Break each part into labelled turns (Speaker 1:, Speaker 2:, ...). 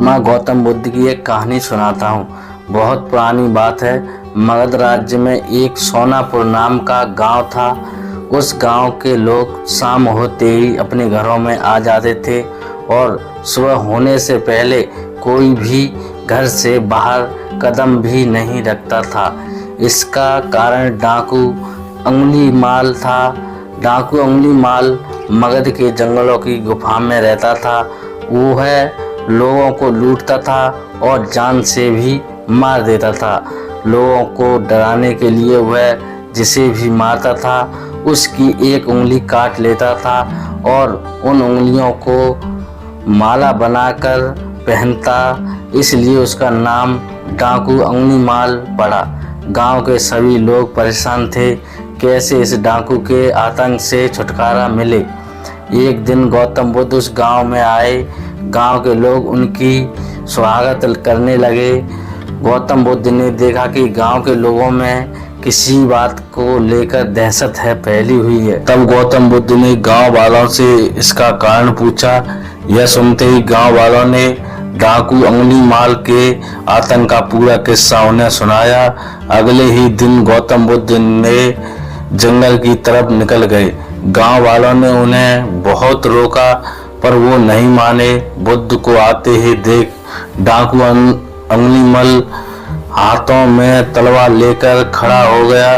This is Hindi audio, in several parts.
Speaker 1: मैं गौतम बुद्ध की एक कहानी सुनाता हूँ। बहुत पुरानी बात है। मगध राज्य में एक सोनापुर नाम का गांव था। उस गांव के लोग शाम होते ही अपने घरों में आ जाते थे और सुबह होने से पहले कोई भी घर से बाहर कदम भी नहीं रखता था। इसका कारण डाकू अंगुलीमाल था। डाकू अंगुलीमाल मगध के जंगलों की गुफा में रहता था। वो है लोगों को लूटता था और जान से भी मार देता था। लोगों को डराने के लिए वह जिसे भी मारता था उसकी एक उंगली काट लेता था और उन उंगलियों को माला बनाकर पहनता, इसलिए उसका नाम डाकू अंगुलीमाल पड़ा। गांव के सभी लोग परेशान थे, कैसे इस डाकू के आतंक से छुटकारा मिले। एक दिन गौतम बुद्ध उस गांव में आए। गांव के लोग उनकी स्वागत करने लगे। गौतम बुद्ध ने देखा कि गांव के लोगों में किसी बात को लेकर दहशत फैली हुई है। तब गौतम बुद्ध ने गांव वालों से इसका कारण पूछा। यह सुनते ही गांव वालों ने डाकू अंगुलीमाल के आतंक का पूरा किस्सा उन्हें सुनाया। अगले ही दिन गौतम बुद्ध ने जंगल की तरफ निकल गए। गांव वालों ने उन्हें बहुत रोका पर वो नहीं माने। बुद्ध को आते ही देख डाकू अंगुलीमाल हाथों में तलवार लेकर खड़ा हो गया,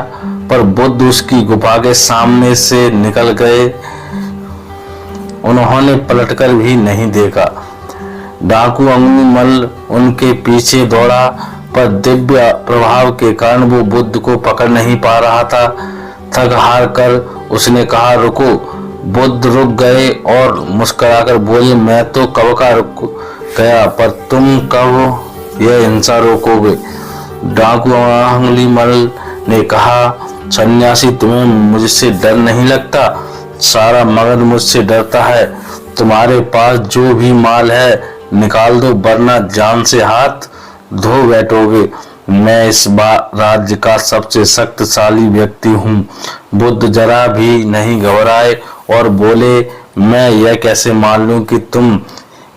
Speaker 1: पर बुद्ध उसकी गुफा के सामने से निकल गए। उन्होंने पलटकर भी नहीं देखा। डाकू अंगुलीमाल उनके पीछे दौड़ा, पर दिव्य प्रभाव के कारण वो बुद्ध को पकड़ नहीं पा रहा था। थक हार कर उसने कहा, रुको। बुद्ध रुक गए और मुस्कुराकर बोले, मैं तो कब का रुक गया, पर तुम कब यह हिंसा रोकोगे। डाकू अंगुलीमाल ने कहा, सन्यासी, तुम्हें मुझसे डर नहीं लगता? सारा मगध मुझसे डरता है। तुम्हारे पास जो भी माल है निकाल दो, वरना जान से हाथ धो बैठोगे। मैं इस राज्य का सबसे शक्तिशाली व्यक्ति हूँ। बुद्ध जरा भी नहीं घबराए और बोले, मैं यह कैसे मान लूं कि तुम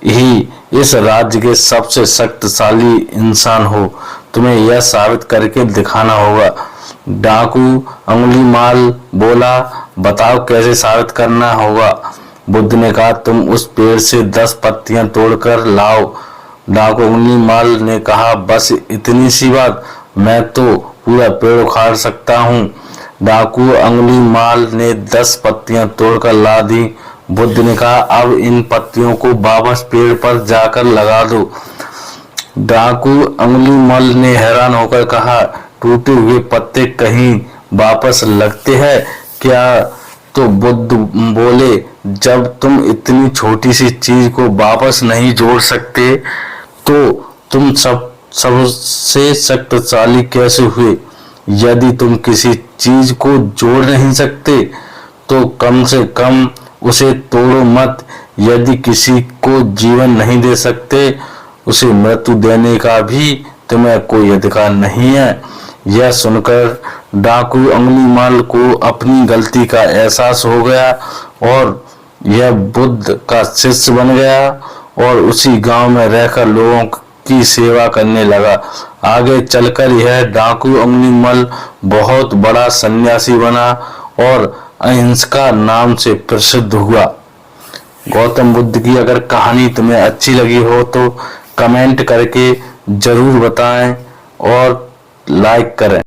Speaker 1: ही इस राज्य के सबसे शक्तिशाली इंसान हो। तुम्हें यह साबित करके दिखाना होगा। डाकू अंगुलीमाल बोला, बताओ कैसे साबित करना होगा। बुद्ध ने कहा, तुम उस पेड़ से 10 पत्तियां तोड़कर लाओ। डाकू अंगुलीमाल ने कहा, बस इतनी सी बात, मैं तो पूरा पेड़ उखाड़ सकता हूँ। डाकू अंगुलीमाल ने 10 पत्तियां तोड़कर ला दी। बुद्ध ने कहा, अब इन पत्तियों को वापस पेड़ पर जाकर लगा दो। डाकू अंगुलीमाल ने हैरान होकर कहा, टूटे हुए पत्ते कहीं वापस लगते हैं क्या? तो बुद्ध बोले, जब तुम इतनी छोटी सी चीज को वापस नहीं जोड़ सकते तो तुम सबसे शक्तिशाली कैसे हुए? यदि तुम किसी चीज को जोड़ नहीं सकते तो कम से कम उसे तोड़ो मत। यदि किसी को जीवन नहीं दे सकते, उसे मृत्यु देने का भी तुम्हें कोई अधिकार नहीं है। यह सुनकर डाकू अंगुलीमाल को अपनी गलती का एहसास हो गया और यह बुद्ध का शिष्य बन गया और उसी गांव में रहकर लोगों की सेवा करने लगा। आगे चलकर यह डाकू अंगुलीमाल बहुत बड़ा सन्यासी बना और अहिंसा नाम से प्रसिद्ध हुआ। गौतम बुद्ध की अगर कहानी तुम्हें अच्छी लगी हो तो कमेंट करके जरूर बताएं और लाइक करें।